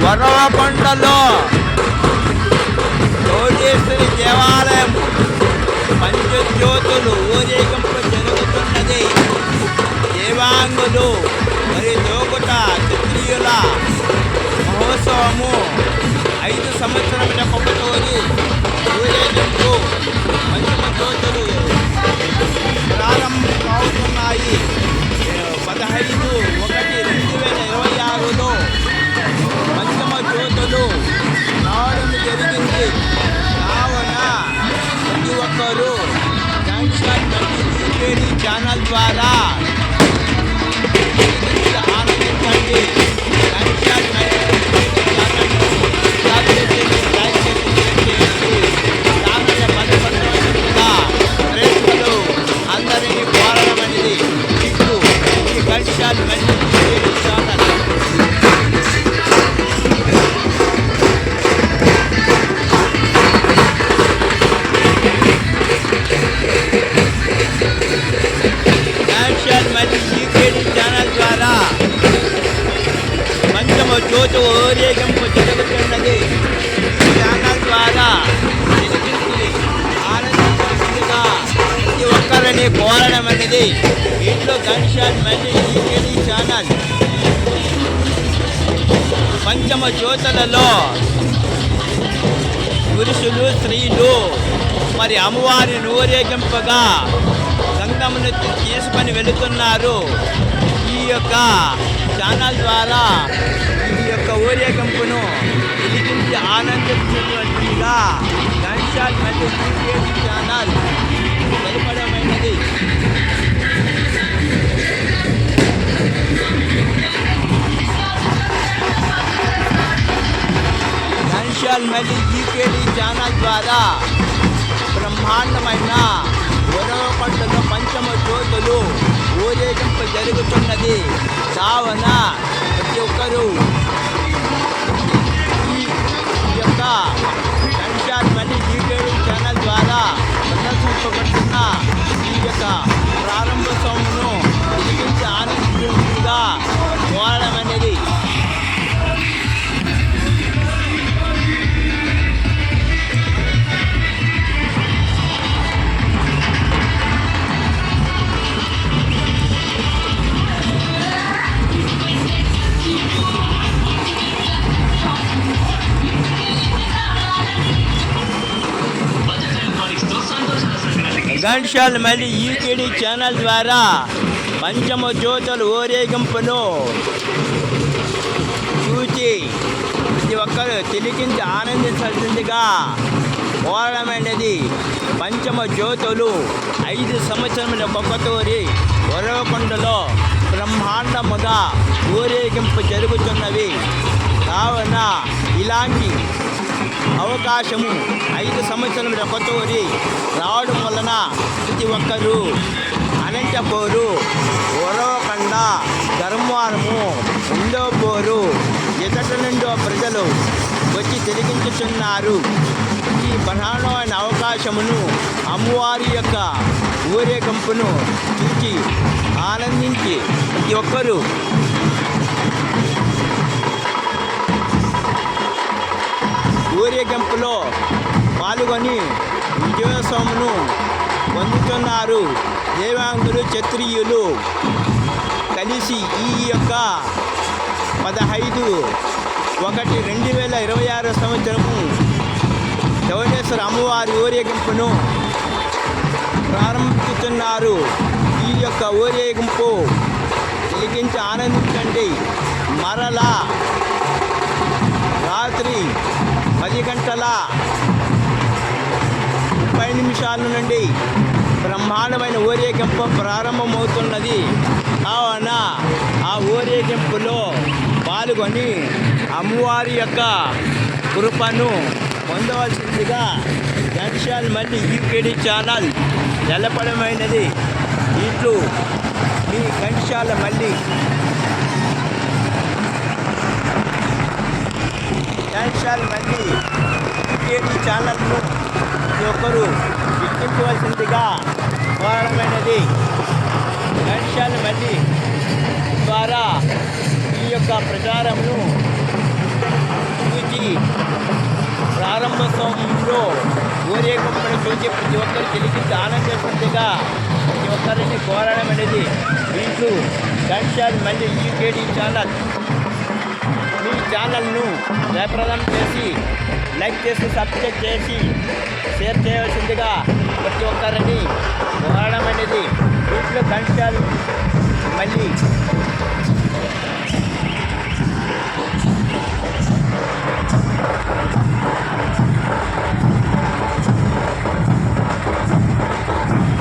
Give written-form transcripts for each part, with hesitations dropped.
వరవకొండలో కోటేశ్వరి దేవాలయం పంచజ్యోతులు ఊరేగింపు జరుగుతున్నది. దేవాంగులు మరి దోకుట క్షత్రియుల మహోత్సవము 5 సంవత్సరముల కొమ్మతోని ఊరేగింపు పంచజ్యోతులు ప్రారంభం అవుతున్నాయి. 15/1/2026లో పంచమ జ్యోతులు రావడం జరిగింది. కావున ప్రతి ఒక్కరూ ఛానల్ ద్వారా ఆనందించండి. ప్రేక్షకులు అందరినీ కోరడం అనేది ఇప్పుడు ఈ గంటశాల ఛానల్ ఛానల్ ద్వారా పంచమ జ్యోతి ఊరేగింపు జరుగుతున్నది. ఛానల్ ద్వారా ఆనందించాల్సిందిగా ప్రతి ఒక్కరిని కోరడం అనేది ఇంట్లో గన్షాట్ మళ్ళీ ఈకేడి ఛానల్ పంచమ జ్యోతులలో పురుషులు స్త్రీలు మరి అమ్మవారిని ఊరేగింపగా గంగమ్మను తీసుకొని వెళుతున్నారు. ఈ యొక్క ఛానల్ ద్వారా ఈ యొక్క ఊరేగింపును వెలిగించి ఆనందించినటువంటిగా గన్షాట్ మళ్ళీ ఈకేడి ఛానల్ తెలపడమైనది. గన్షాట్ మళ్ళీ ఈకేడి ఛానల్ ద్వారా బ్రహ్మాండమైన వరవకొండలో పంచమ జ్యోతులు ఊరేగింపు జరుగుతున్నది. కావున ప్రతి ఒక్కరూ ఈ యొక్క గన్షాట్ మళ్ళీ ఈకేడి ఛానల్ ద్వారా ప్రదర్శింపబడుతున్న ఈ యొక్క ప్రారంభోత్సవమును వెలిగించి ఆనందించుగా కోరడం అనేది గన్షాల్ మళ్ళీ ఈకేడి ఛానల్ ద్వారా పంచమ జ్యోతుల ఊరేగింపును చూచి ప్రతి ఒక్కరు తిలికించి ఆనందించాల్సిందిగా కోరడమైనది. పంచమ జ్యోతులు 5 సంవత్సరముల కొక్కతూరి వరవకొండలో బ్రహ్మాండముగా ఊరేగింపు జరుగుతున్నవి. కావున ఇలాంటి అవకాశము 5 సంవత్సరముల కొత్తూరి రావడం వలన ప్రతి ఒక్కరూ అనంతపూరు, వరవకొండ, ధర్మవరము, ఉండోపూరు ఎదుటి నుండో ప్రజలు వచ్చి తిరిగించుతున్నారు. ఈ బ్రహ్మాండమైన అవకాశమును అమ్మవారి యొక్క ఊరేగింపును చూచి ఆనందించి ప్రతి ఒక్కరూ ఊరేగింపులో పాల్గొని విజయోత్సవమును పొందుతున్నారు. దేవాంగులు క్షత్రియులు కలిసి ఈ యొక్క 15/1/2026 సంవత్సరము చౌడేశ్వర అమ్మవారి ఊరేగింపును ప్రారంభిస్తున్నారు. ఈ యొక్క ఊరేగింపు వెలిగించి ఆనందించండి. మరలా రాత్రి 10:30 నుండి బ్రహ్మాండమైన ఊరేగింపు ప్రారంభమవుతున్నది. కావున ఆ ఊరేగింపులో పాల్గొని అమ్మవారి యొక్క కృపను పొందవలసిందిగా గన్షాల్ మళ్ళీ ఈకేడి ఛానల్ తెలపడమైనది. ఇట్లు మీ గన్షాల మళ్ళీ ఈకేడి ఛానల్ను ఒకరు వీక్షించవలసిందిగా కోరడమైనది. గన్షాల్ మళ్ళీ ద్వారా ఈ యొక్క ప్రచారమును ఈ ప్రారంభోత్సవంలో ఊరేగింపును చూసి ప్రతి ఒక్కరు తిరిగి ఆనందించగా ప్రతి ఒక్కరిని కోరడం అనేది వీళ్ళు గన్షాట్ మళ్ళీ యూకేడీ ఛానల్ మీ ఛానల్ను జయప్రదం చేసి లైక్ చేసి సబ్స్క్రైబ్ చేసి షేర్ చేయవలసిందిగా ప్రతి ఒక్కరిని కోరడం అనేది వీటిలో గన్షాట్ మళ్ళీ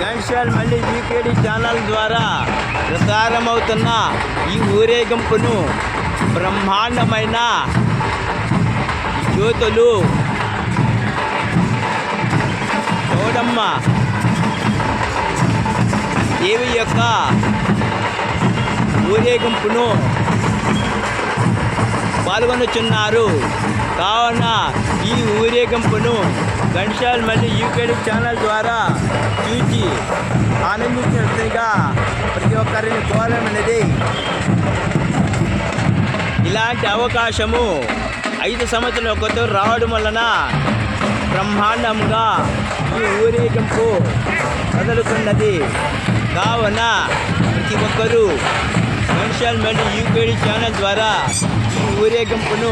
గన్షాట్ మళ్ళీ యూకేడీ ఛానల్ ద్వారా ప్రసారమవుతున్న ఈ ఊరేగింపును బ్రహ్మాండమైన జ్యోతులు చౌడమ్మ దేవి యొక్క ఊరేగింపును పాల్గొనుచున్నారు. కావున ఈ ఊరేగింపును గన్షాట్ మళ్ళీ యూకేడీ ఛానల్ ద్వారా చూసి ఆనందించినట్టుగా ప్రతి ఒక్కరిని కోరడం అనేది ఇలాంటి అవకాశము 5 సంవత్సరాల కొత్త రావడం వలన బ్రహ్మాండంగా ఈ ఊరేగింపు కదులుతున్నది. కావున ప్రతి ఒక్కరూ గన్షాట్ మళ్ళీ యూకేడీ ఛానల్ ద్వారా ఈ ఊరేగింపును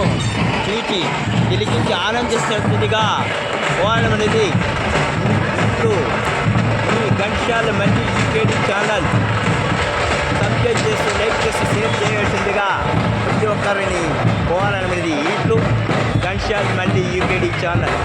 చూసి తిలిగించి ఆనందిస్తున్నట్టుగా కోరడం అనేది ఇప్పుడు ఈ గన్షాట్ మళ్ళీ యూకేడీ ఛానల్ సబ్స్క్రైబ్ చేసి లైక్ చేసి షేర్ చేయవలసిందిగా ప్రతి ఒక్కరిని కోరడం అనేది ఇట్లు గన్షాట్ మళ్ళీ యూకేడీ ఛానల్.